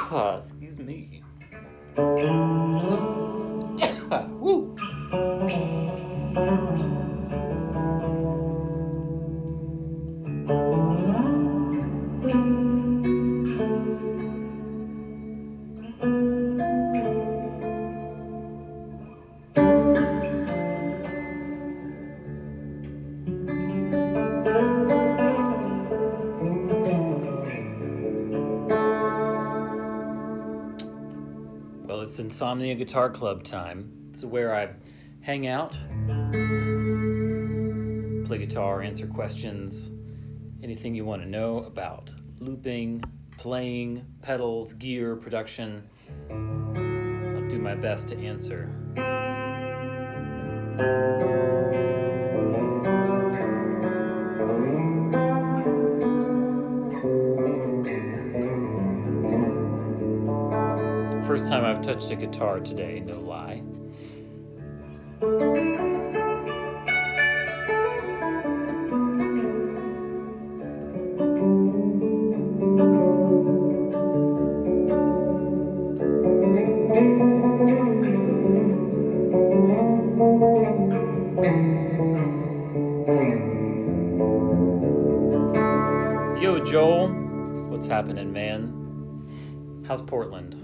Excuse me. Woo! Well, it's Insomnia Guitar Club time. It's where I hang out, play guitar, answer questions, anything you want to know about looping, playing, pedals, gear, production. I'll do my best to answer. First time I've touched a guitar today, no lie. Yo, Joel. What's happening, man? How's Portland?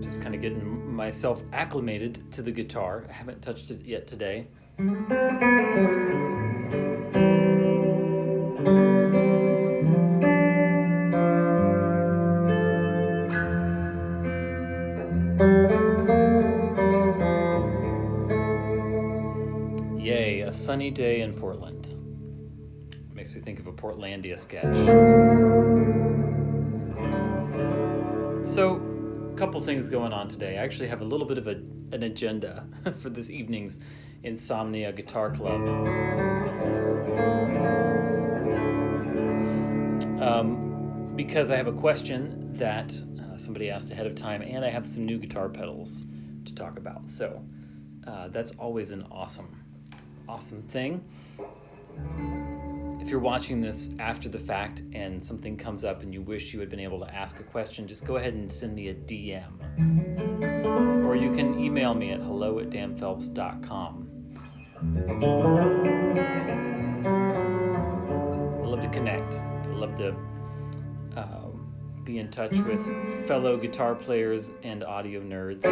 Just kind of getting myself acclimated to the guitar. I haven't touched it yet today. Yay, a sunny day in Portland. Makes me think of a Portlandia sketch. So, a couple things going on today. I actually have a little bit of an agenda for this evening's Insomnia Guitar Club. Because I have a question that somebody asked ahead of time, and I have some new guitar pedals to talk about. So, that's always an awesome thing. If you're watching this after the fact and something comes up and you wish you had been able to ask a question, just go ahead and send me a DM. Or you can email me at hello@danphelps.com. I love to connect. I love to be in touch with fellow guitar players and audio nerds.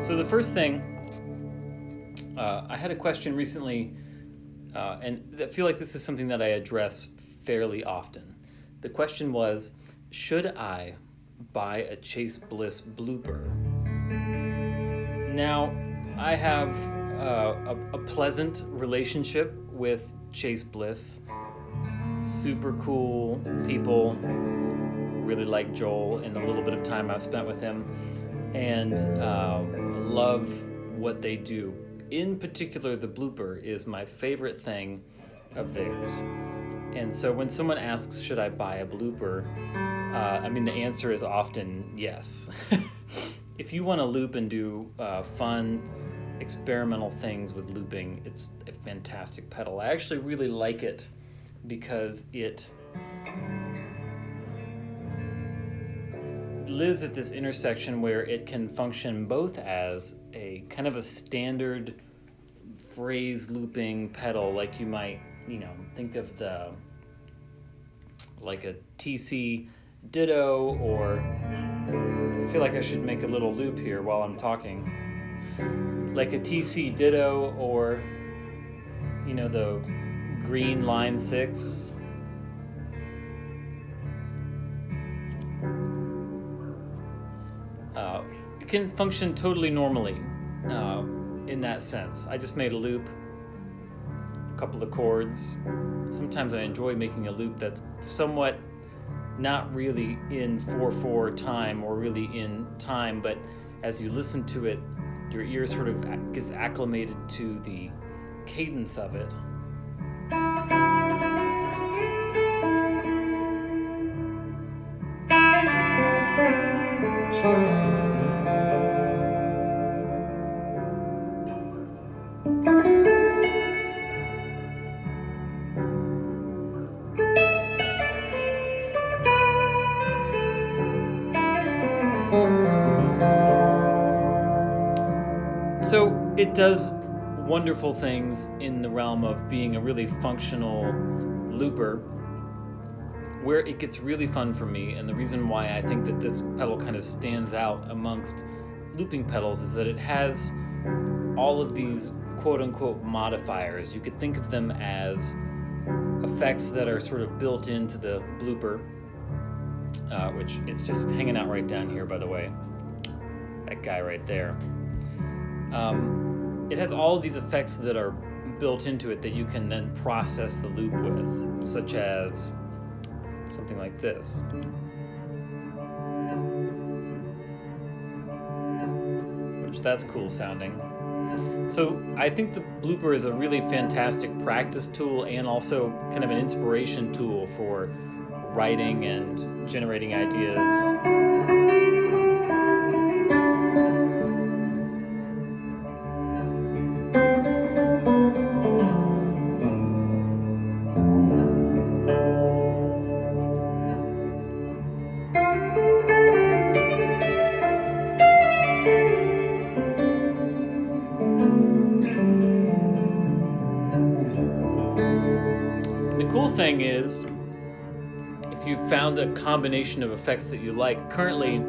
So the first thing, I had a question recently, and I feel like this is something that I address fairly often. The question was, should I buy a Chase Bliss Blooper? Now, I have a pleasant relationship with Chase Bliss. Super cool people, really like Joel and the little bit of time I've spent with him, and love what they do. In particular, the Blooper is my favorite thing of theirs. And so when someone asks, should I buy a Blooper? The answer is often yes. If you want to loop and do fun, experimental things with looping, it's a fantastic pedal. I actually really like it because it lives at this intersection where it can function both as a kind of a standard phrase looping pedal, like you might, think of like a TC Ditto, or I feel like I should make a little loop here while I'm talking. Like a TC Ditto, or, the green line 6. It can function totally normally in that sense. I just made a loop, a couple of chords. Sometimes I enjoy making a loop that's somewhat not really in 4/4 time or really in time, but as you listen to it, your ear sort of gets acclimated to the cadence of it. So it does wonderful things in the realm of being a really functional looper. Where it gets really fun for me, and the reason why I think that this pedal kind of stands out amongst looping pedals, is that it has all of these quote-unquote modifiers. You could think of them as effects that are sort of built into the Blooper, which it's just hanging out right down here, by the way. That guy right there. It has all of these effects that are built into it that you can then process the loop with, such as something like this. Which that's cool sounding. So I think the Blooper is a really fantastic practice tool and also kind of an inspiration tool for writing and generating ideas. The cool thing is, if you found a combination of effects that you like, currently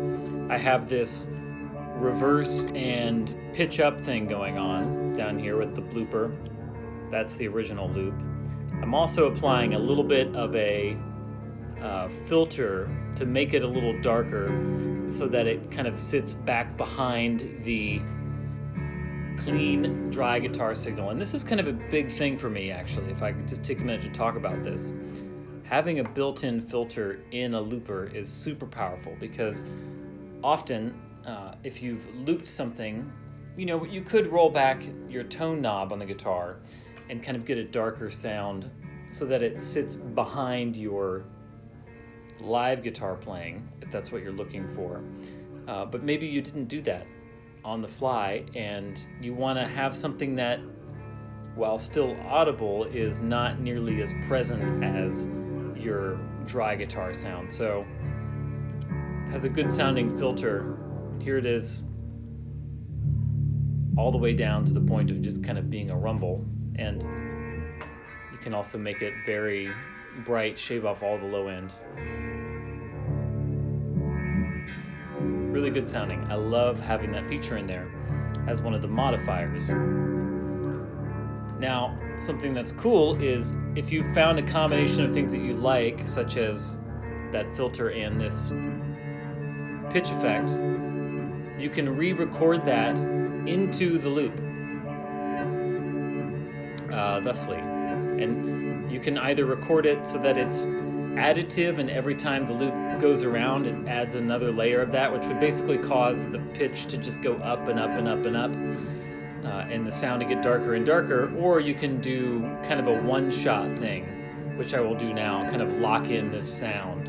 I have this reverse and pitch up thing going on down here with the Blooper. That's the original loop. I'm also applying a little bit of a filter to make it a little darker so that it kind of sits back behind the clean, dry guitar signal. And this is kind of a big thing for me, actually, if I could just take a minute to talk about this. Having a built-in filter in a looper is super powerful, because often if you've looped something, you know, you could roll back your tone knob on the guitar and kind of get a darker sound so that it sits behind your live guitar playing, if that's what you're looking for. But maybe you didn't do that on the fly, and you want to have something that, while still audible, is not nearly as present as your dry guitar sound. So it has a good sounding filter. Here it is, all the way down to the point of just kind of being a rumble. And you can also make it very bright, shave off all the low end. Really good sounding. I love having that feature in there as one of the modifiers. Now, something that's cool is if you found a combination of things that you like, such as that filter and this pitch effect, you can re-record that into the loop thusly. And you can either record it so that it's additive, and every time the loop goes around it adds another layer of that, which would basically cause the pitch to just go up and up and up and up, and the sound to get darker and darker. Or you can do kind of a one-shot thing, which I will do now, kind of lock in this sound.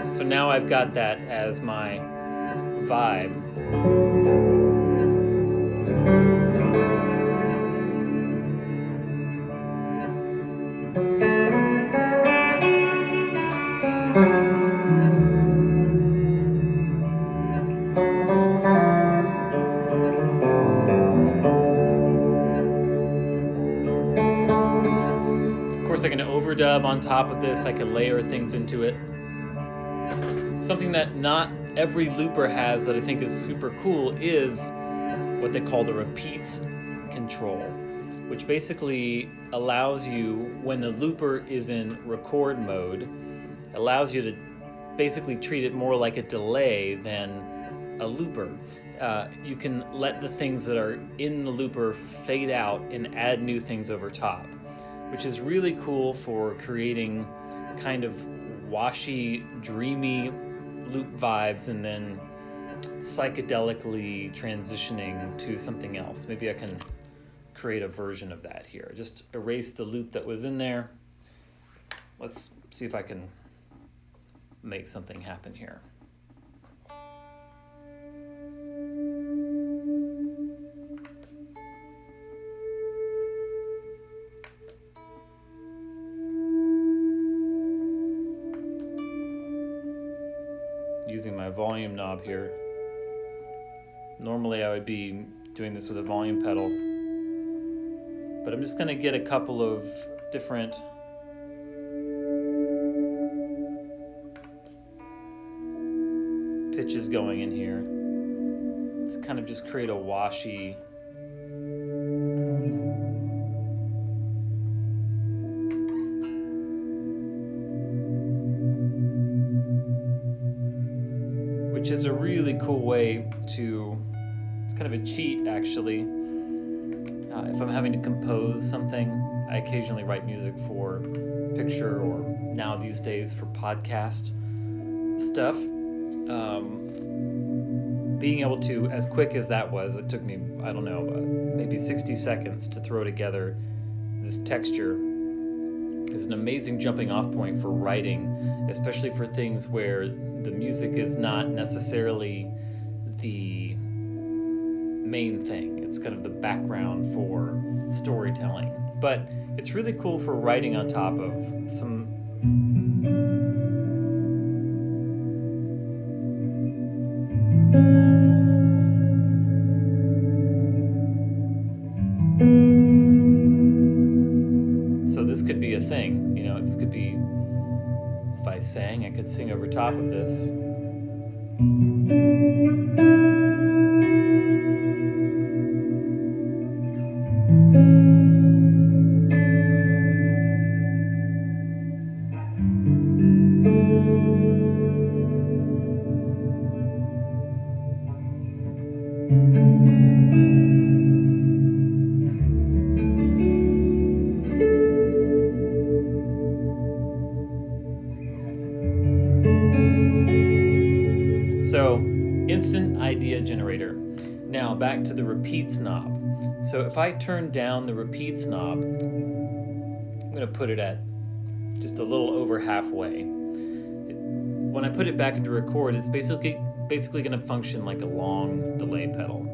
So now I've got that as my vibe. Of course, I can overdub on top of this. I can layer things into it. Something that not every looper has that I think is super cool is what they call the repeats control, which basically allows you, when the looper is in record mode, allows you to basically treat it more like a delay than a looper. You can let the things that are in the looper fade out and add new things over top, which is really cool for creating kind of washy, dreamy loop vibes and then psychedelically transitioning to something else. Maybe I can create a version of that here. Just erase the loop that was in there. Let's see if I can make something happen here. Using my volume knob here. Normally I would be doing this with a volume pedal, but I'm just going to get a couple of different pitches going in here to kind of just create a washy which is a really cool way to, it's kind of a cheat actually. If I'm having to compose something, I occasionally write music for picture or now these days for podcast stuff. Being able to, as quick as that was, it took me, I don't know, maybe 60 seconds to throw together this texture is an amazing jumping off point for writing, especially for things where the music is not necessarily the main thing. It's kind of the background for storytelling. But it's really cool for writing on top of some so this could be a thing, you know, this could be, if I sang, I could sing over top of this. So, instant idea generator. Now back to the repeats knob. So if I turn down the repeats knob, I'm going to put it at just a little over halfway. When I put it back into record, it's basically going to function like a long delay pedal.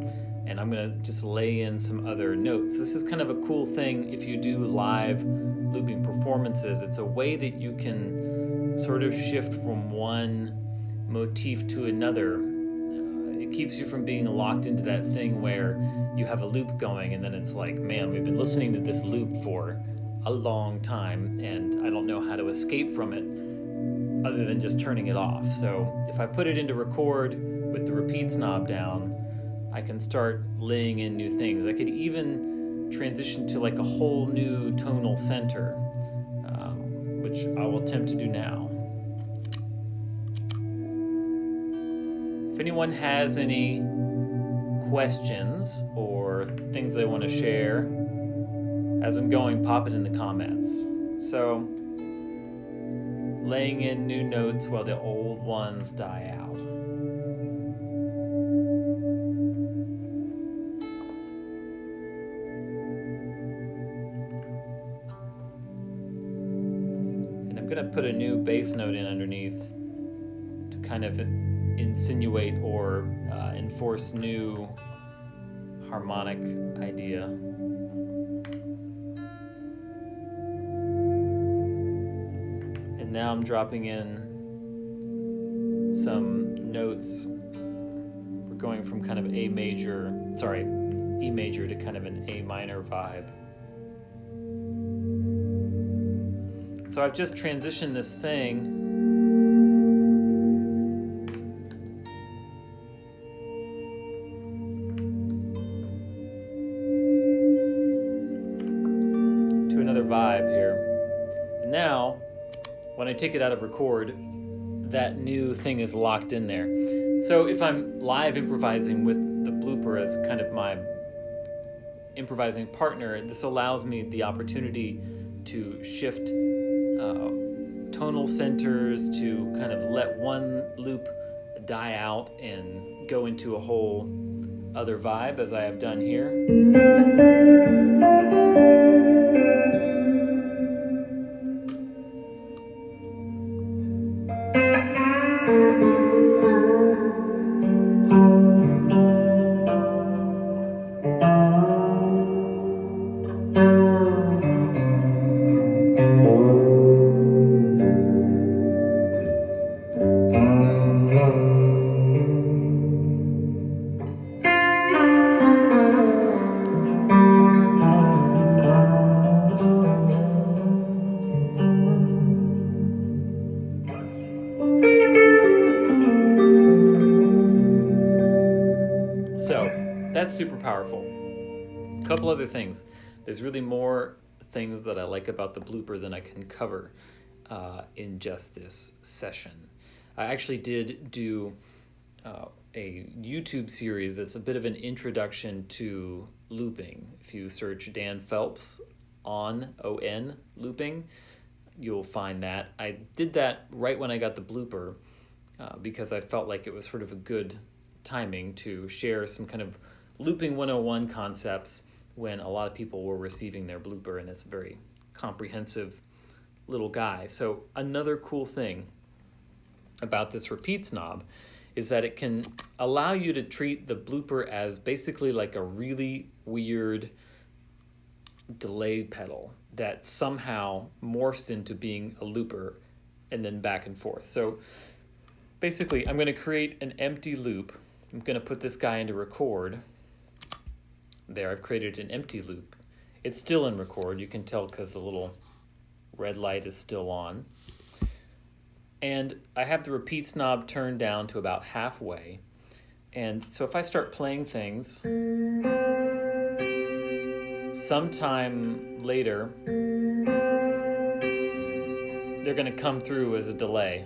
And I'm going to just lay in some other notes. This is kind of a cool thing if you do live looping performances. It's a way that you can sort of shift from one motif to another. It keeps you from being locked into that thing where you have a loop going and then it's like, man, we've been listening to this loop for a long time and I don't know how to escape from it other than just turning it off. So if I put it into record with the repeats knob down, I can start laying in new things. I could even transition to like a whole new tonal center, which I will attempt to do now. If anyone has any questions or things they want to share as I'm going, pop it in the comments. So, laying in new notes while the old ones die out. And I'm going to put a new bass note in underneath to kind of insinuate or enforce new harmonic idea. And now I'm dropping in some notes. We're going from kind of E major to kind of an A minor vibe. So I've just transitioned this thing vibe here. And now, when I take it out of record, that new thing is locked in there. So if I'm live improvising with the Blooper as kind of my improvising partner, this allows me the opportunity to shift tonal centers, to kind of let one loop die out and go into a whole other vibe, as I have done here. super powerful. A couple other things. There's really more things that I like about the Blooper than I can cover in just this session. I actually did do a YouTube series that's a bit of an introduction to looping. If you search Dan Phelps on looping, you'll find that. I did that right when I got the Blooper because I felt like it was sort of a good timing to share some kind of looping 101 concepts when a lot of people were receiving their Blooper, and it's a very comprehensive little guy. So another cool thing about this repeats knob is that it can allow you to treat the Blooper as basically like a really weird delay pedal that somehow morphs into being a looper and then back and forth. So basically, I'm going to create an empty loop. I'm going to put this guy into record. There, I've created an empty loop. It's still in record. You can tell because the little red light is still on. And I have the repeats knob turned down to about halfway. And so if I start playing things, sometime later, they're going to come through as a delay.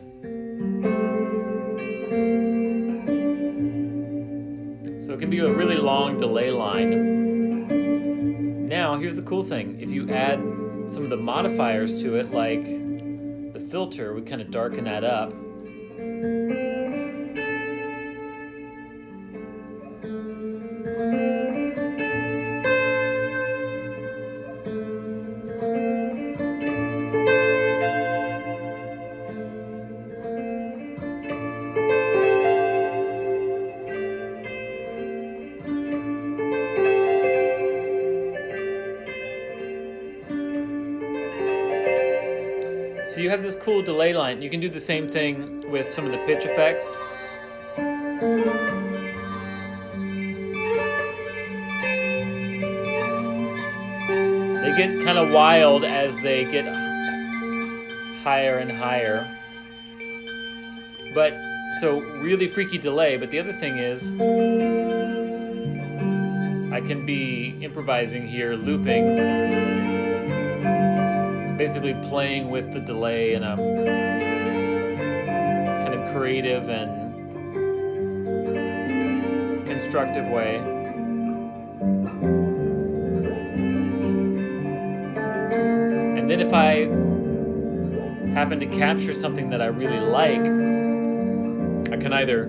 So it can be a really long delay line. Now, here's the cool thing. If you add some of the modifiers to it, like the filter, we kind of darken that up. So you have this cool delay line. You can do the same thing with some of the pitch effects. They get kind of wild as they get higher and higher. But, so really freaky delay, but the other thing is I can be improvising here, looping, basically playing with the delay in a kind of creative and constructive way. And then if I happen to capture something that I really like, I can either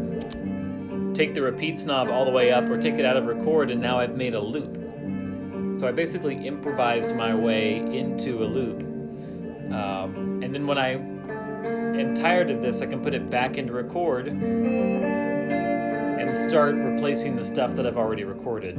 take the repeats knob all the way up or take it out of record, and now I've made a loop. So I basically improvised my way into a loop. And then when I am tired of this, I can put it back into record and start replacing the stuff that I've already recorded.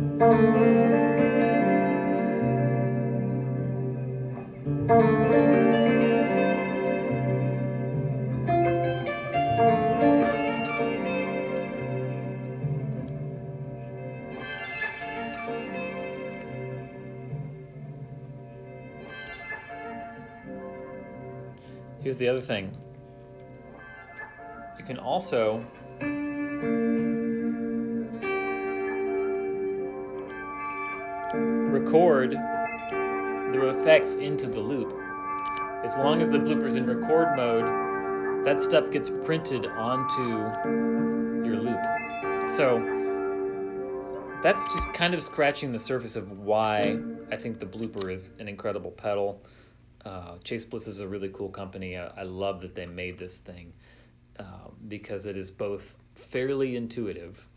Here's the other thing. You can also record the effects into the loop. As long as the Blooper's in record mode, that stuff gets printed onto your loop. So that's just kind of scratching the surface of why I think the Blooper is an incredible pedal. Chase Bliss is a really cool company. I love that they made this thing because it is both fairly intuitive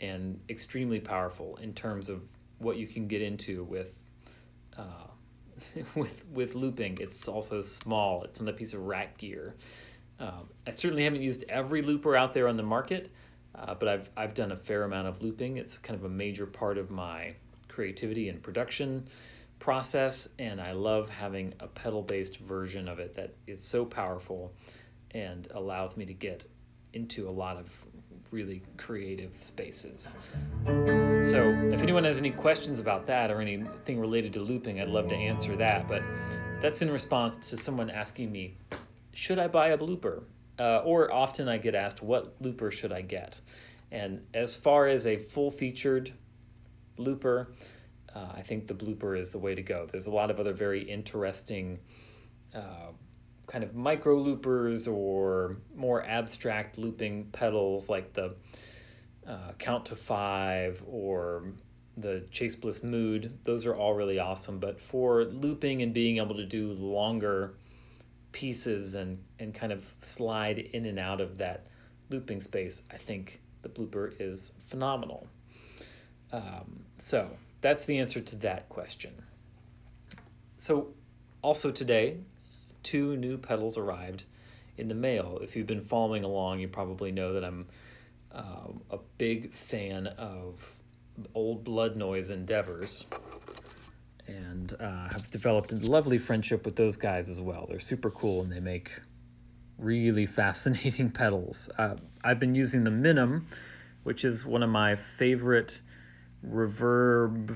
and extremely powerful in terms of what you can get into with with looping. It's also small. It's on a piece of rack gear. I certainly haven't used every looper out there on the market, but I've done a fair amount of looping. It's kind of a major part of my creativity and production process, and I love having a pedal-based version of it that is so powerful and allows me to get into a lot of really creative spaces. So if anyone has any questions about that or anything related to looping, I'd love to answer that, but that's in response to someone asking me, should I buy a Blooper? Or often I get asked, what looper should I get? And as far as a full-featured looper. I think the blooper is the way to go. There's a lot of other very interesting kind of micro loopers or more abstract looping pedals, like the Count to Five or the Chase Bliss Mood. Those are all really awesome. But for looping and being able to do longer pieces and kind of slide in and out of that looping space, I think the blooper is phenomenal. So that's the answer to that question. So also today, 2 new pedals arrived in the mail. If you've been following along, you probably know that I'm a big fan of Old Blood Noise endeavors, and have developed a lovely friendship with those guys as well. They're super cool, and they make really fascinating pedals. I've been using the Minim, which is one of my favorite reverb,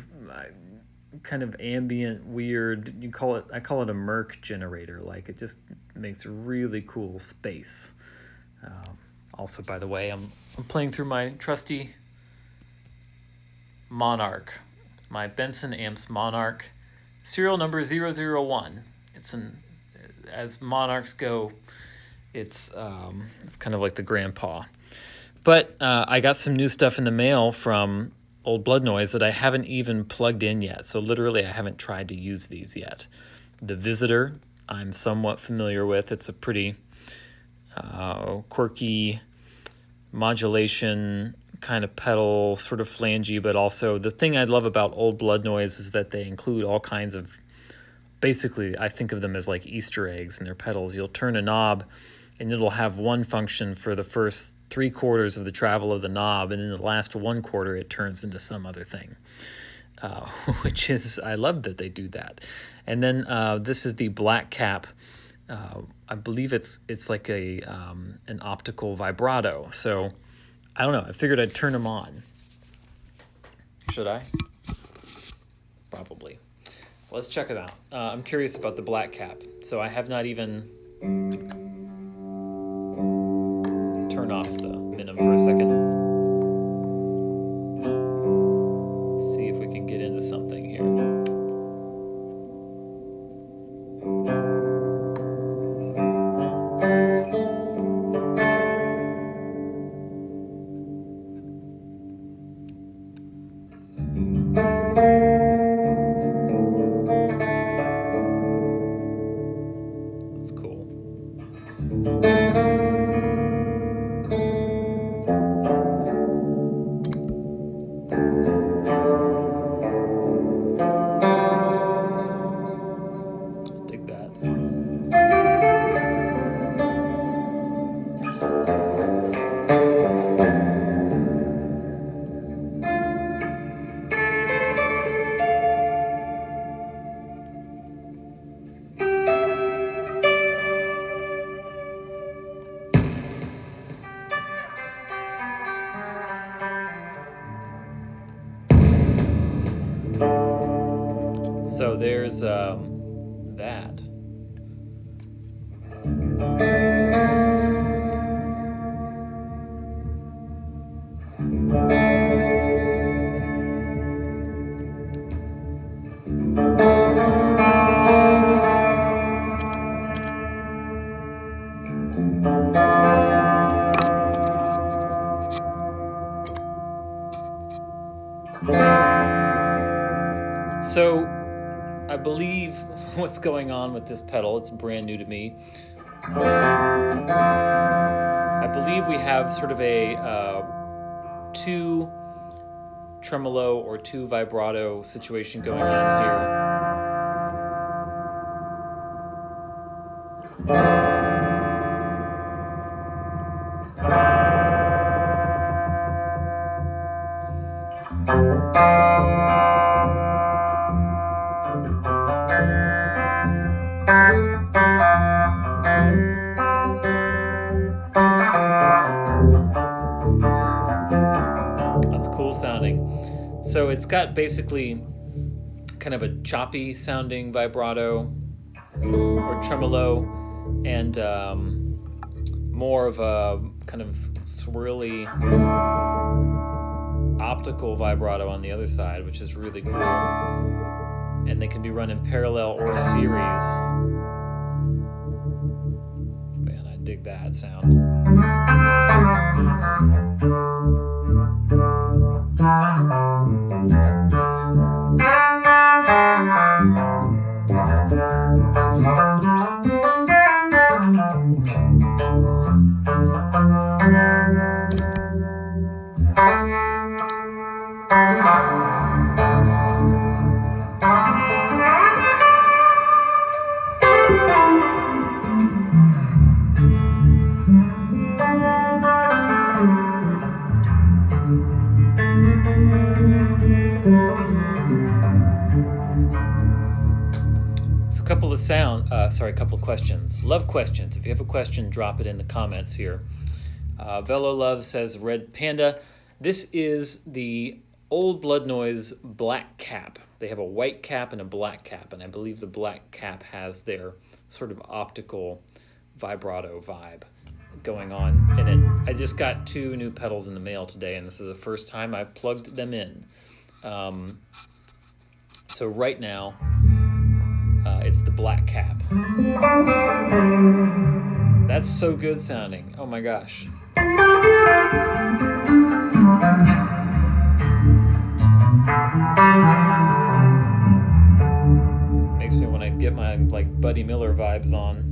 kind of ambient, weird, I call it a Merc generator. Like, it just makes really cool space. Also, by the way, I'm playing through my trusty Monarch, my Benson Amps Monarch, serial number 001. It's as Monarchs go, it's kind of like the grandpa. But I got some new stuff in the mail from Old Blood Noise that I haven't even plugged in yet. So literally, I haven't tried to use these yet. The Visitor, I'm somewhat familiar with. It's a pretty quirky modulation kind of pedal, sort of flangey, but also the thing I love about Old Blood Noise is that they include all kinds of, basically, I think of them as like Easter eggs in their pedals. You'll turn a knob and it'll have one function for the first 3/4 of the travel of the knob, and in the last 1/4 it turns into some other thing, which is, I love that they do that. And then this is the Black Cap. I believe it's like an optical vibrato. So I don't know. I figured I'd turn them on. Should I? Probably. Let's check it out. I'm curious about the Black Cap. So I have not even turned off the Minim for a second. Let's see if we can get into something here. That's cool. Dig that. So there's that. So I believe what's going on with this pedal, it's brand new to me. I believe we have sort of a 2 tremolo or 2 vibrato situation going on here. That's cool sounding. So it's got basically kind of a choppy sounding vibrato or tremolo, and more of a kind of swirly optical vibrato on the other side, which is really cool. And they can be run in parallel or series. Man, I dig that sound. Couple of questions. Love questions. If you have a question, drop it in the comments here. Velo Love says, Red Panda, this is the Old Blood Noise black cap. They have a white cap and a black cap, and I believe the black cap has their sort of optical vibrato vibe going on in it. I just got 2 new pedals in the mail today, and this is the first time I've plugged them in. So right now, it's the black cap. That's so good sounding. Oh my gosh. Makes me want to get my like Buddy Miller vibes on.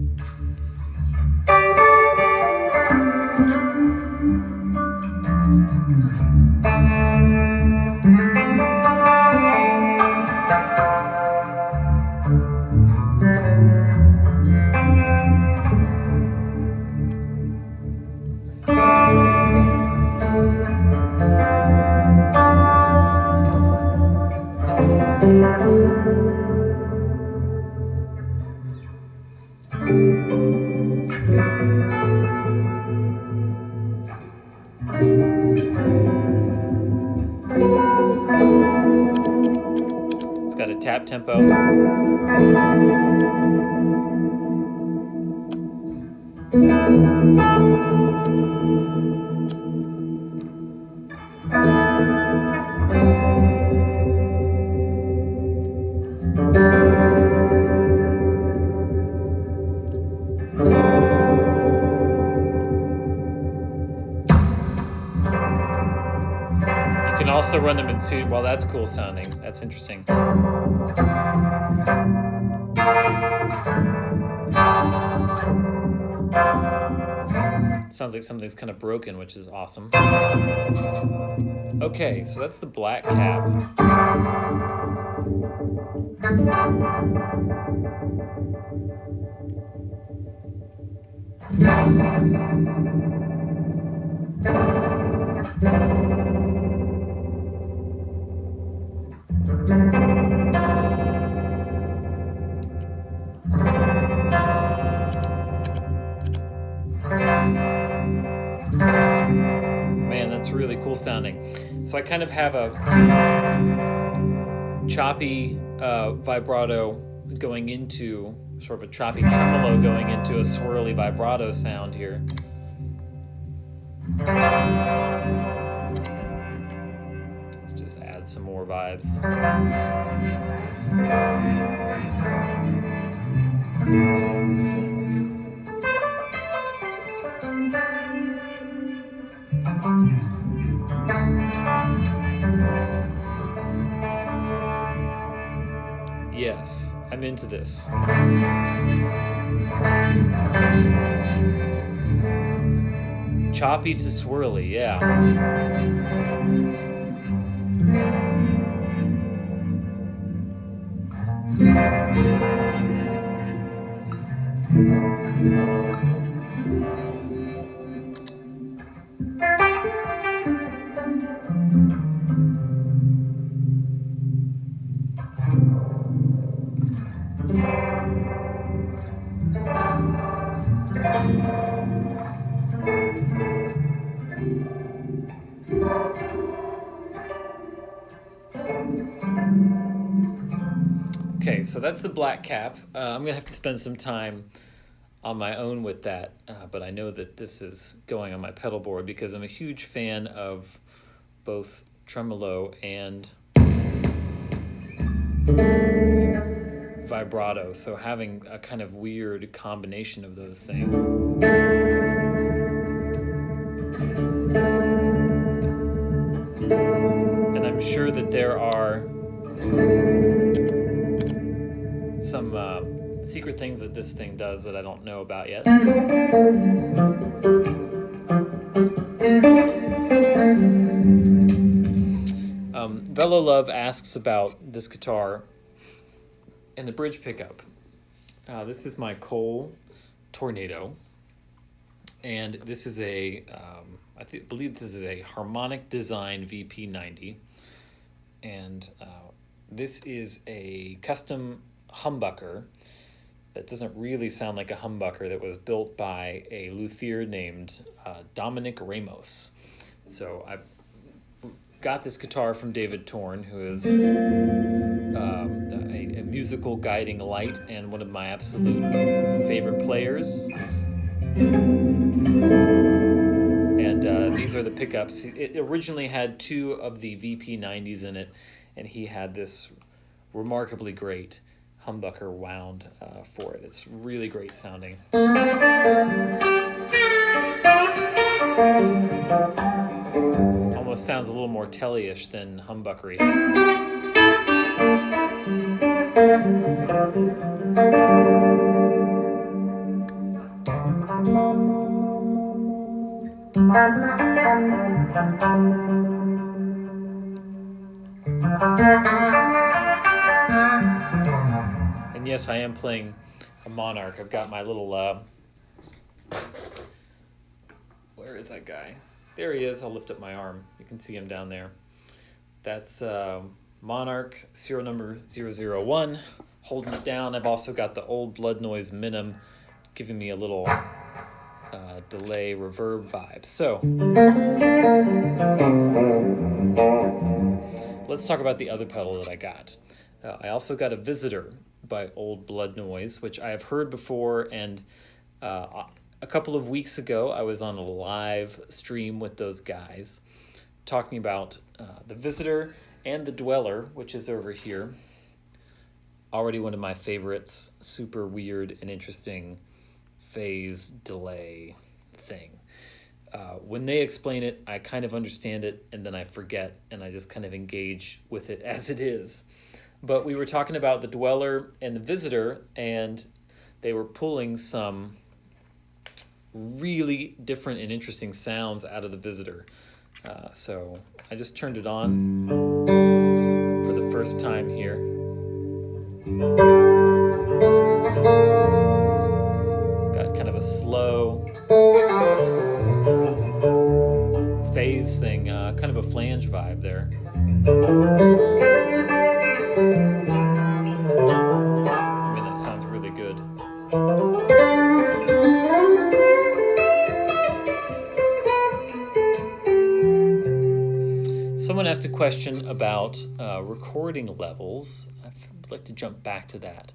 It's got a tap tempo. You can also run them in suit. Well, that's cool sounding. That's interesting. Sounds like something's kind of broken, which is awesome. Okay, so that's the black cap. Man, that's really cool sounding. So I kind of have a choppy vibrato going into sort of a choppy tremolo going into a swirly vibrato sound here. Let's just add some more vibes. Yes, I'm into this. Choppy to swirly, yeah. Okay, so that's the black cap. I'm going to have to spend some time on my own with that, but I know that this is going on my pedal board because I'm a huge fan of both tremolo and vibrato, so having a kind of weird combination of those things. And I'm sure that there are some secret things that this thing does that I don't know about yet. Velo Love asks about this guitar and the bridge pickup. This is my Cole Tornado, and this is a I believe this is a Harmonic Design VP90, and this is a custom humbucker that doesn't really sound like a humbucker, that was built by a luthier named Dominic Ramos. So I got this guitar from David Torn, who is a musical guiding light and one of my absolute favorite players. And these are the pickups. It originally had 2 of the VP90s in it, and he had this remarkably great humbucker wound for it. It's really great sounding. Almost sounds a little more Telly-ish than humbuckery. And yes, I am playing a Monarch. I've got my little where is that guy? There he is. I'll lift up my arm. You can see him down there. That's Monarch serial number 001, holding it down. I've also got the old Blood Noise Minim giving me a little delay reverb vibe. So let's talk about the other pedal that I got. I also got a Visitor by Old Blood Noise, which I have heard before, and a couple of weeks ago I was on a live stream with those guys talking about the Visitor and the Dweller, which is over here. Already one of my favorites, super weird and interesting phase delay thing. When they explain it, I kind of understand it, and then I forget, and I just kind of engage with it as it is. But we were talking about the Dweller and the Visitor, and they were pulling some really different and interesting sounds out of the Visitor. So I just turned it on for the first time here. Got kind of a slow phase thing, kind of a flange vibe there. I mean, that sounds really good. Someone asked a question about recording levels. I'd like to jump back to that.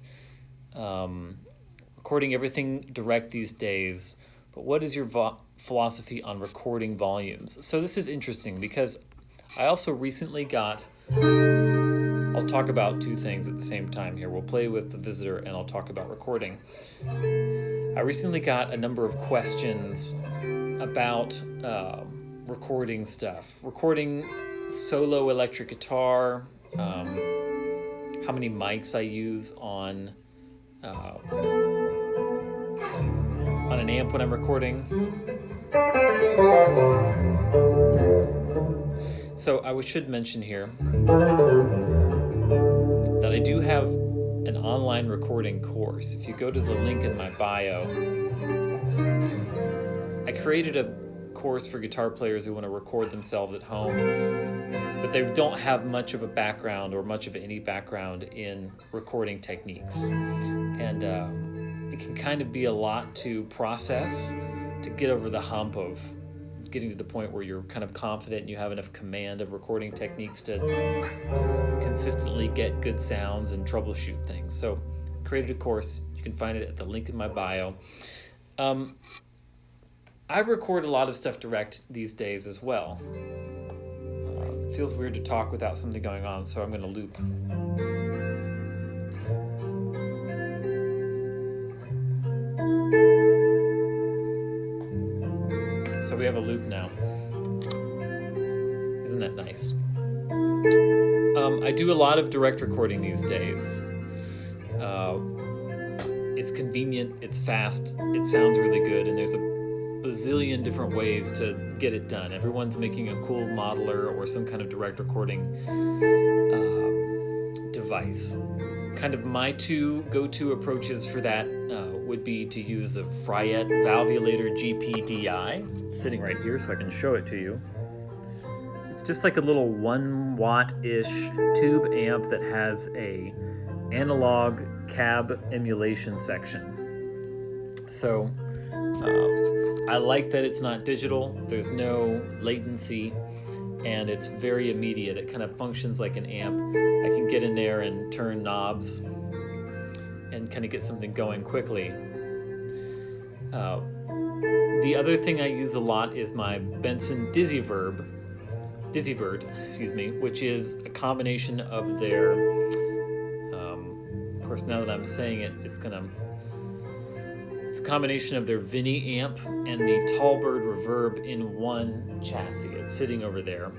Recording everything direct these days, but what is your philosophy on recording volumes? So this is interesting because I also recently got, I'll talk about 2 things at the same time here. We'll play with the Visitor and I'll talk about recording. I recently got a number of questions about recording stuff. Recording solo electric guitar, how many mics I use on an amp when I'm recording. So I should mention here that I do have an online recording course. If you go to the link in my bio, I created a course for guitar players who want to record themselves at home, but they don't have much of a background or much of any background in recording techniques. And it can kind of be a lot to process to get over the hump of getting to the point where you're kind of confident and you have enough command of recording techniques to consistently get good sounds and troubleshoot things. So I created a course. You can find it at the link in my bio. I record a lot of stuff direct these days as well. It feels weird to talk without something going on, so I'm going to loop. So we have a loop now. Isn't that nice? I do a lot of direct recording these days. It's convenient, it's fast, it sounds really good, and there's a bazillion different ways to get it done. Everyone's making a cool modeler or some kind of direct recording device. Kind of my two go-to approaches for that would be to use the Fryette Valvulator GPDI. It's sitting right here so I can show it to you. It's just like a little 1 watt-ish tube amp that has a analog cab emulation section. So I like that it's not digital, there's no latency, and it's very immediate. It kind of functions like an amp. I can get in there and turn knobs and kind of get something going quickly. The other thing I use a lot is my Benson Dizzy-Bird, which is a combination of their, of course now that I'm saying it, it's a combination of their Vinny amp and the Tallbird Reverb in one chassis. It's sitting over there.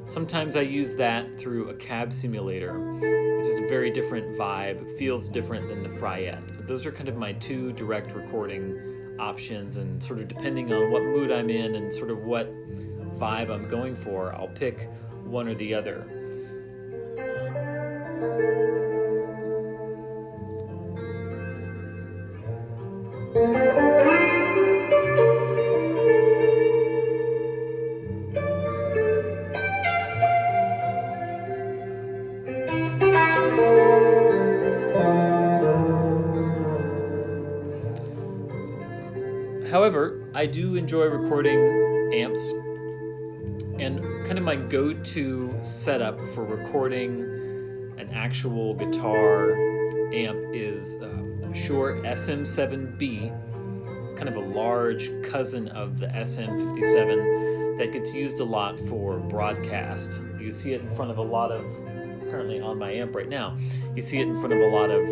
Sometimes I use that through a cab simulator. It's just a very different vibe. It feels different than the Fryette. Those are kind of my two direct recording options, and sort of depending on what mood I'm in and sort of what vibe I'm going for, I'll pick one or the other. However, I do enjoy recording amps, and kind of my go-to setup for recording an actual guitar amp is a Shure SM7B. It's kind of a large cousin of the SM57 that gets used a lot for broadcast. You see it in front of a lot of, currently on my amp right now, you see it in front of a lot of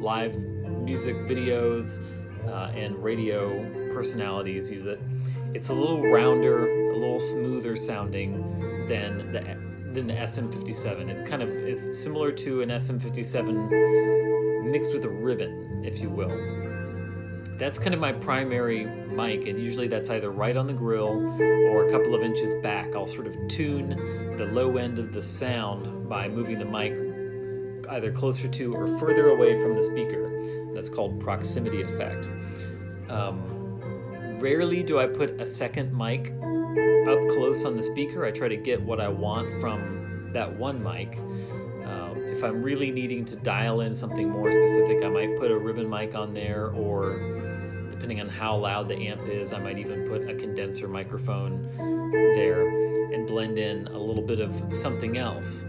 live music videos, and radio personalities use it. It's a little rounder, a little smoother sounding than the SM57. It kind of is similar to an SM57 mixed with a ribbon, if you will. That's kind of my primary mic, and usually that's either right on the grill or a couple of inches back. I'll sort of tune the low end of the sound by moving the mic either closer to or further away from the speaker. That's called proximity effect. Rarely do I put a second mic up close on the speaker. I try to get what I want from that one mic. If I'm really needing to dial in something more specific, I might put a ribbon mic on there, or depending on how loud the amp is, I might even put a condenser microphone there and blend in a little bit of something else.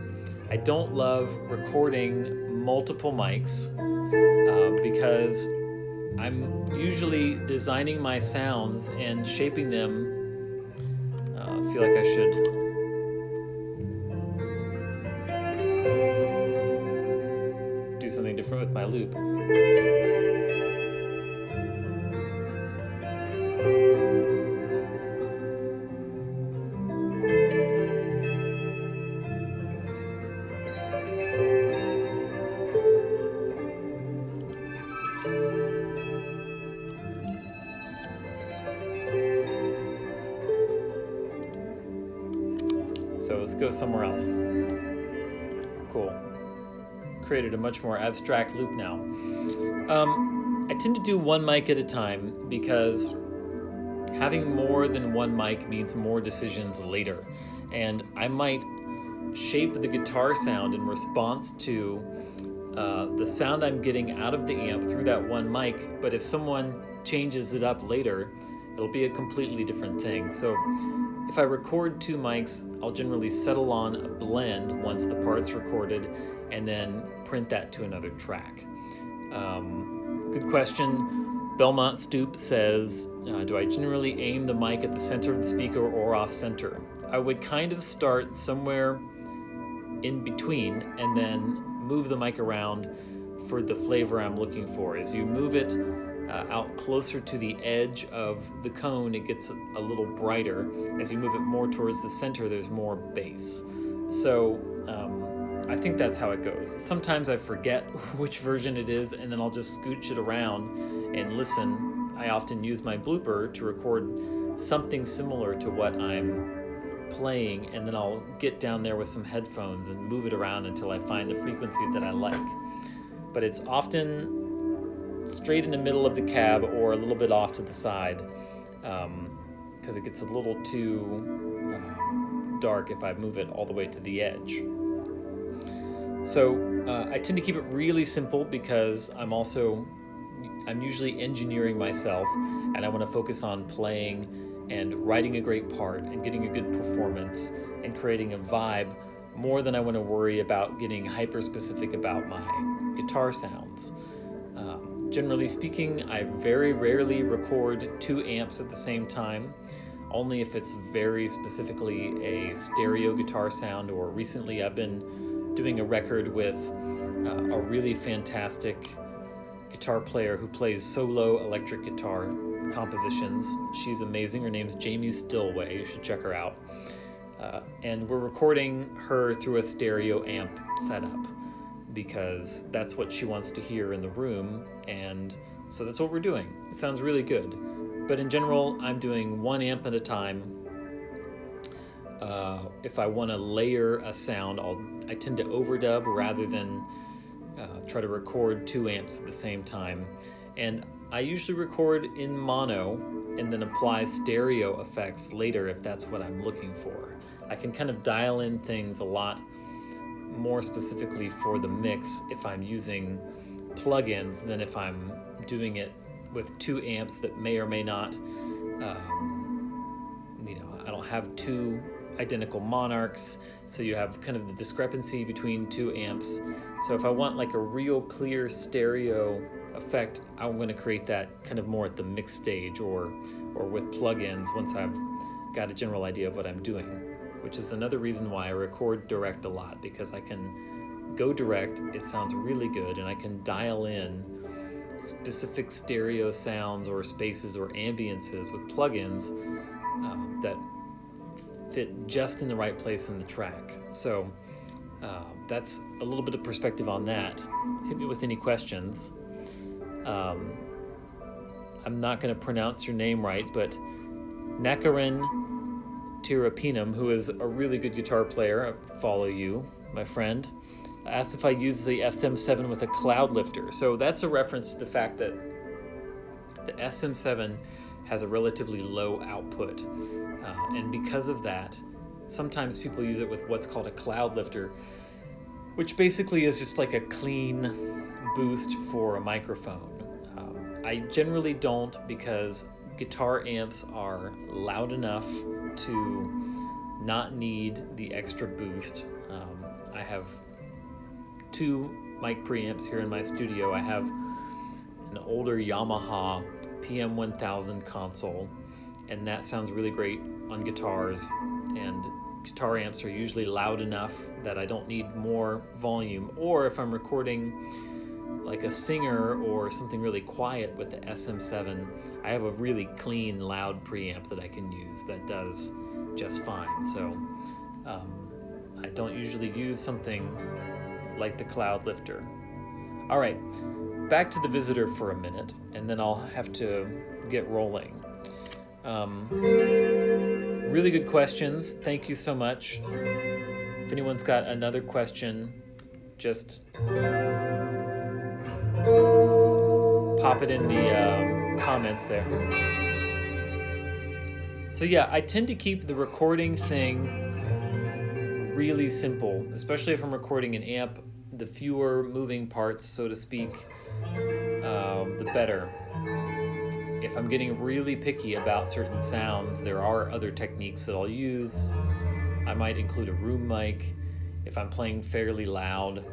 I don't love recording multiple mics because I'm usually designing my sounds and shaping them. I feel like I should do something different with my loop. So let's go somewhere else. Cool. Created a much more abstract loop now. I tend to do one mic at a time because having more than one mic means more decisions later. And I might shape the guitar sound in response to the sound I'm getting out of the amp through that one mic, but if someone changes it up later, it'll be a completely different thing. So if I record two mics, I'll generally settle on a blend once the part's recorded and then print that to another track. Good question. Belmont Stoop says, do I generally aim the mic at the center of the speaker or off center? I would kind of start somewhere in between and then move the mic around for the flavor I'm looking for. As you move it out closer to the edge of the cone, it gets a little brighter. As you move it more towards the center, there's more bass. So I think that's how it goes. Sometimes I forget which version it is, and then I'll just scooch it around and listen. I often use my Blooper to record something similar to what I'm playing, and then I'll get down there with some headphones and move it around until I find the frequency that I like. But it's often straight in the middle of the cab or a little bit off to the side, because it gets a little too dark if I move it all the way to the edge. So I tend to keep it really simple because I'm usually engineering myself, and I want to focus on playing and writing a great part and getting a good performance and creating a vibe more than I want to worry about getting hyper specific about my guitar sounds. Generally speaking, I very rarely record 2 amps at the same time, only if it's very specifically a stereo guitar sound, or recently I've been doing a record with a really fantastic guitar player who plays solo electric guitar compositions. She's amazing. Her name's Jamie Stillway. You should check her out. And we're recording her through a stereo amp setup because that's what she wants to hear in the room, and so that's what we're doing. It sounds really good. But in general, I'm doing 1 amp at a time. If I want to layer a sound, I tend to overdub rather than try to record 2 amps at the same time. And I usually record in mono and then apply stereo effects later if that's what I'm looking for. I can kind of dial in things a lot more specifically for the mix if I'm using plugins than if I'm doing it with 2 amps that may or may not, I don't have 2 identical monarchs, so you have kind of the discrepancy between 2 amps. So if I want like a real clear stereo effect, I'm going to create that kind of more at the mix stage or with plugins once I've got a general idea of what I'm doing, which is another reason why I record direct a lot, because I can go direct, it sounds really good, and I can dial in specific stereo sounds or spaces or ambiences with plugins that fit just in the right place in the track. So that's a little bit of perspective on that. Hit me with any questions. I'm not going to pronounce your name right, but Nakarin Tirapinam, who is a really good guitar player, I follow you, my friend, asked if I use the SM7 with a cloud lifter. So that's a reference to the fact that the SM7 has a relatively low output. And because of that, sometimes people use it with what's called a cloud lifter, which basically is just like a clean boost for a microphone. I generally don't, because guitar amps are loud enough to not need the extra boost. I have 2 mic preamps here in my studio. I have an older Yamaha PM1000 console, and that sounds really great on guitars, and guitar amps are usually loud enough that I don't need more volume. Or if I'm recording like a singer or something really quiet with the SM7, I have a really clean, loud preamp that I can use that does just fine. So I don't usually use something like the cloud lifter. All right, back to the visitor for a minute, and then I'll have to get rolling. Really good questions. Thank you so much. If anyone's got another question, just pop it in the comments there. So yeah, I tend to keep the recording thing really simple, especially if I'm recording an amp. The fewer moving parts, so to speak, the better. If I'm getting really picky about certain sounds, there are other techniques that I'll use. I might include a room mic. If I'm playing fairly loud,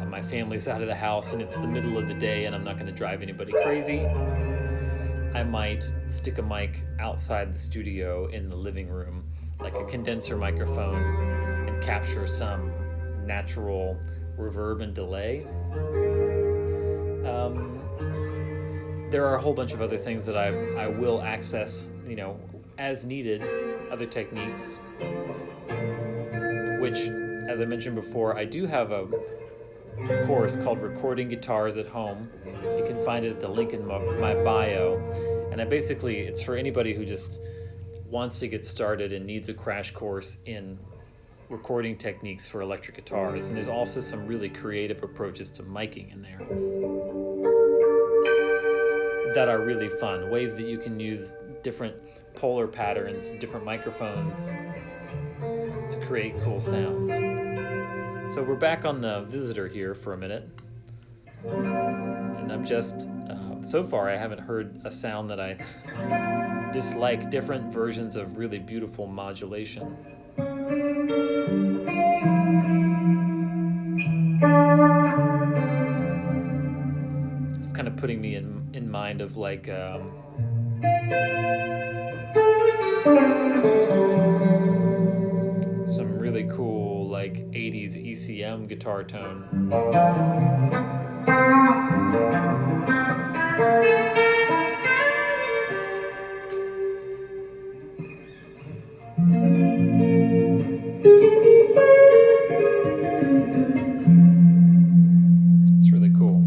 my family's out of the house and it's the middle of the day and I'm not going to drive anybody crazy, I might stick a mic outside the studio in the living room. like a condenser microphone and capture some natural reverb and delay. There are a whole bunch of other things that I will access, as needed, other techniques, which, as I mentioned before, I do have a course called Recording Guitars at Home. You can find it at the link in my bio. And it's for anybody who just wants to get started and needs a crash course in recording techniques for electric guitars. And there's also some really creative approaches to miking in there that are really fun. Ways that you can use different polar patterns, different microphones to create cool sounds. So we're back on the visitor here for a minute. And I'm just, so far I haven't heard a sound that I dislike. Different versions of really beautiful modulation. It's kind of putting me in mind of like some really cool like 80s ECM guitar tone. It's really cool.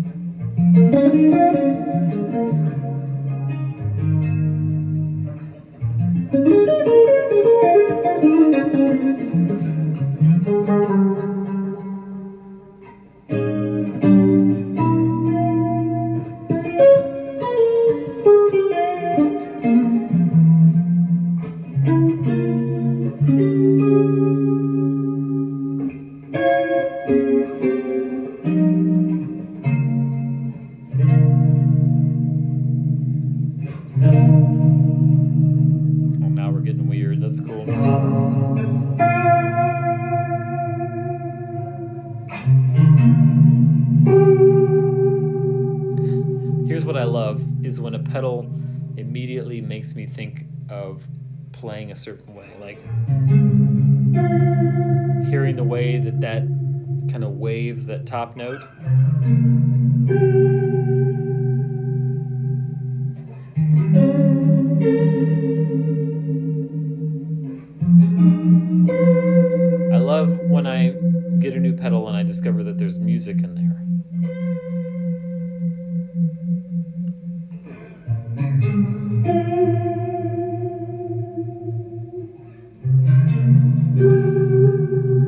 That's cool. Here's what I love is when a pedal immediately makes me think of playing a certain way, like hearing the way that kind of waves that top note. I love when I get a new pedal and I discover that there's music in there.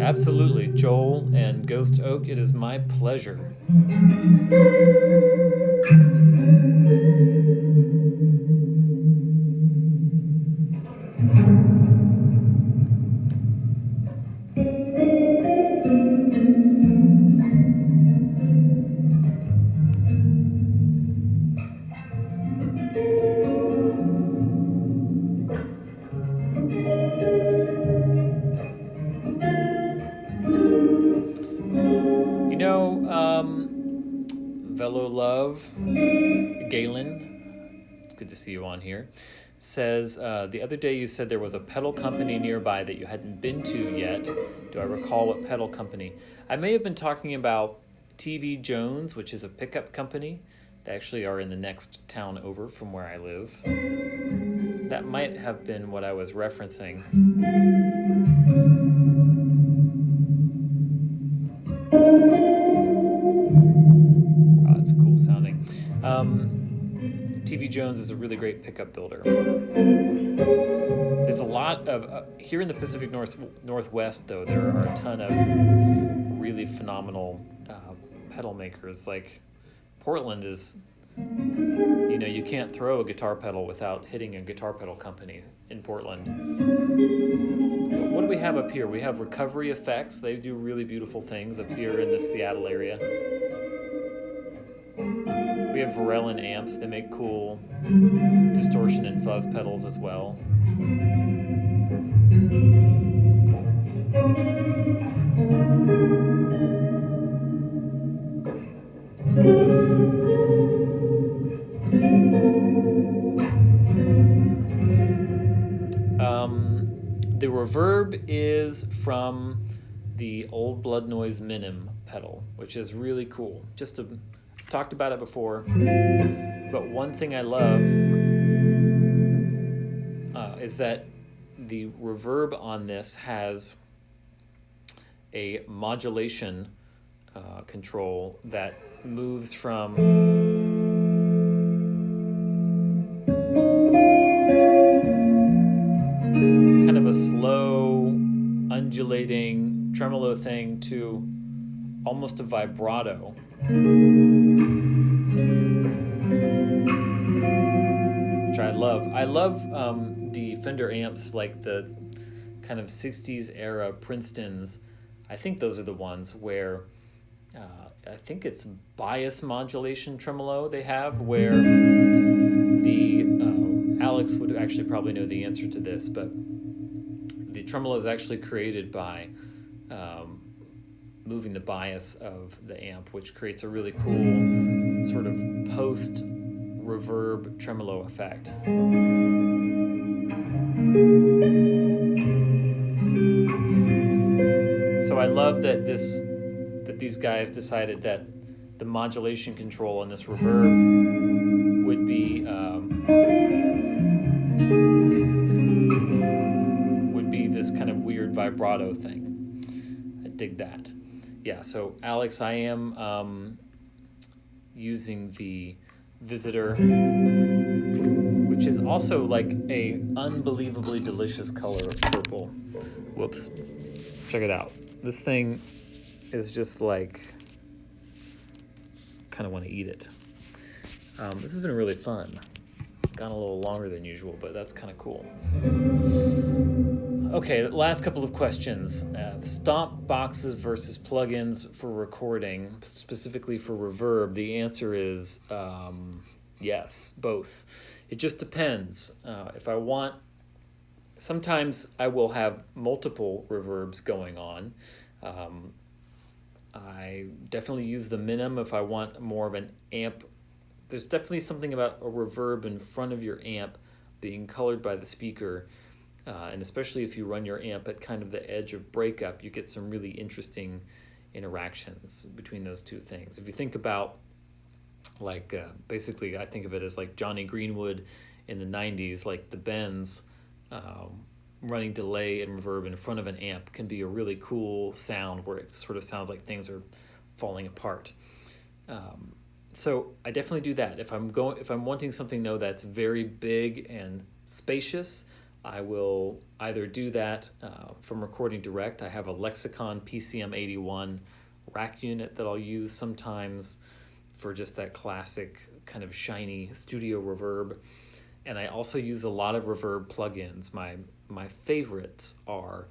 Absolutely, Joel and Ghost Oak, it is my pleasure. Velo Love, Galen, it's good to see you on here, says, the other day you said there was a pedal company nearby that you hadn't been to yet. Do I recall what pedal company? I may have been talking about TV Jones, which is a pickup company. They actually are in the next town over from where I live. That might have been what I was referencing. Wow, that's cool sounding. TV Jones is a really great pickup builder. There's a lot of, here in the Pacific Northwest though, there are a ton of really phenomenal pedal makers. Like Portland is, you can't throw a guitar pedal without hitting a guitar pedal company in Portland. What do we have up here? We have Recovery Effects. They do really beautiful things up here in the Seattle area. We have Varellin amps. They make cool distortion and fuzz pedals as well. reverb is from the Old Blood Noise Minim pedal, which is really cool. Talked about it before, but one thing I love is that the reverb on this has a modulation control that moves from kind of a slow, undulating tremolo thing to almost a vibrato. Which I love. I love the Fender amps, like the kind of 60s era Princetons. I think those are the ones where I think it's bias modulation tremolo they have, where the Alex would actually probably know the answer to this, but the tremolo is actually created by moving the bias of the amp, which creates a really cool sort of post reverb tremolo effect. So I love that these guys decided that the modulation control on this reverb would be this kind of weird vibrato thing. I dig that. Yeah, so Alex, I am using the Visitor, which is also like a unbelievably delicious color of purple. Whoops. Check it out. This thing is just like, kind of want to eat it. This has been really fun. Gone a little longer than usual, but that's kind of cool. Okay, last couple of questions. Stomp boxes versus plugins for recording, specifically for reverb. The answer is yes, both. It just depends. If I want, sometimes I will have multiple reverbs going on. I definitely use the Minim if I want more of an amp. There's definitely something about a reverb in front of your amp being colored by the speaker. And especially if you run your amp at kind of the edge of breakup, you get some really interesting interactions between those two things. If you think about, like, basically I think of it as like Johnny Greenwood in the 90s, like the Benz running delay and reverb in front of an amp can be a really cool sound where it sort of sounds like things are falling apart. So I definitely do that. If I'm wanting something though that's very big and spacious, I will either do that from recording direct. I have a Lexicon PCM81 rack unit that I'll use sometimes for just that classic kind of shiny studio reverb. And I also use a lot of reverb plugins. My favorites are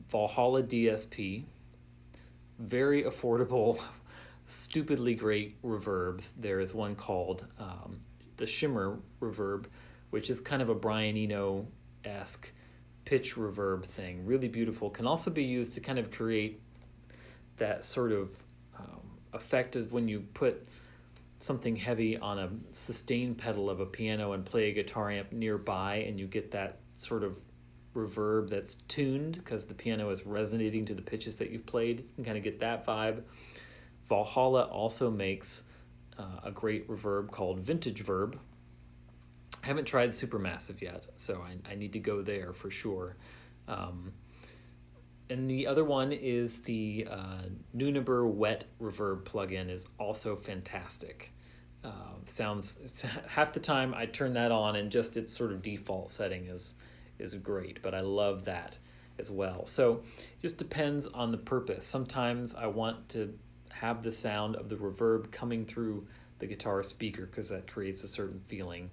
Valhalla DSP, very affordable, stupidly great reverbs. There is one called the Shimmer Reverb, which is kind of a Brian Eno-esque pitch reverb thing. Really beautiful. Can also be used to kind of create that sort of effect of when you put something heavy on a sustain pedal of a piano and play a guitar amp nearby, and you get that sort of reverb that's tuned because the piano is resonating to the pitches that you've played. You can kind of get that vibe. Valhalla also makes a great reverb called Vintage Verb. I haven't tried Supermassive yet, so I need to go there for sure. And the other one is the Nunaber Wet Reverb plugin is also fantastic. Sounds half the time I turn that on and just its sort of default setting is great, but I love that as well. So it just depends on the purpose. Sometimes I want to have the sound of the reverb coming through the guitar speaker because that creates a certain feeling.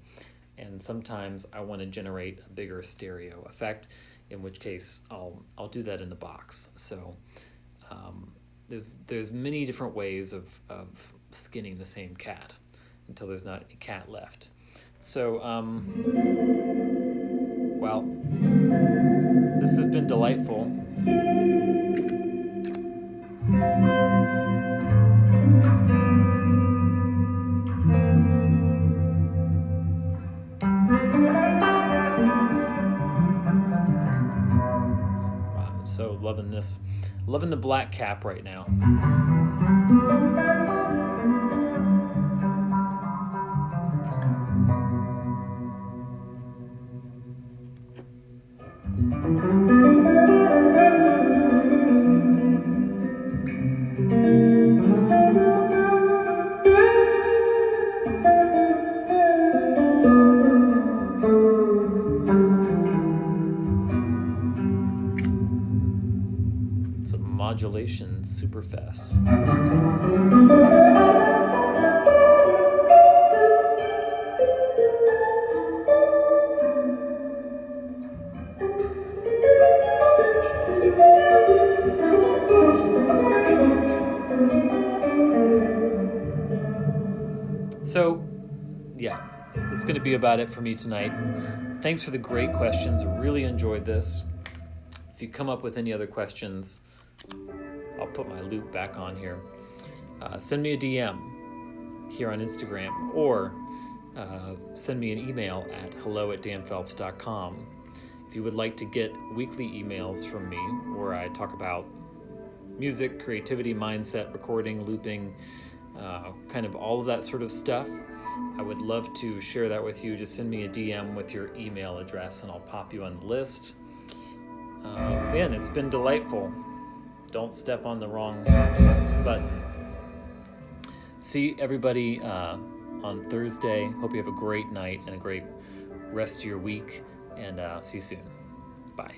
And sometimes I want to generate a bigger stereo effect, in which case I'll do that in the box. So there's many different ways of skinning the same cat until there's not a cat left. So well, this has been delightful. loving this. Loving the black cap right now. Modulation super fast. So, yeah, that's going to be about it for me tonight. Thanks for the great questions. Really enjoyed this. If you come up with any other questions, I'll put my loop back on here. Send me a DM here on Instagram, or send me an email at hello@danphelps.com. If you would like to get weekly emails from me where I talk about music, creativity, mindset, recording, looping, kind of all of that sort of stuff, I would love to share that with you. Just send me a DM with your email address and I'll pop you on the list. Man, it's been delightful. Don't step on the wrong button. See everybody on Thursday. Hope you have a great night and a great rest of your week, and see you soon. Bye.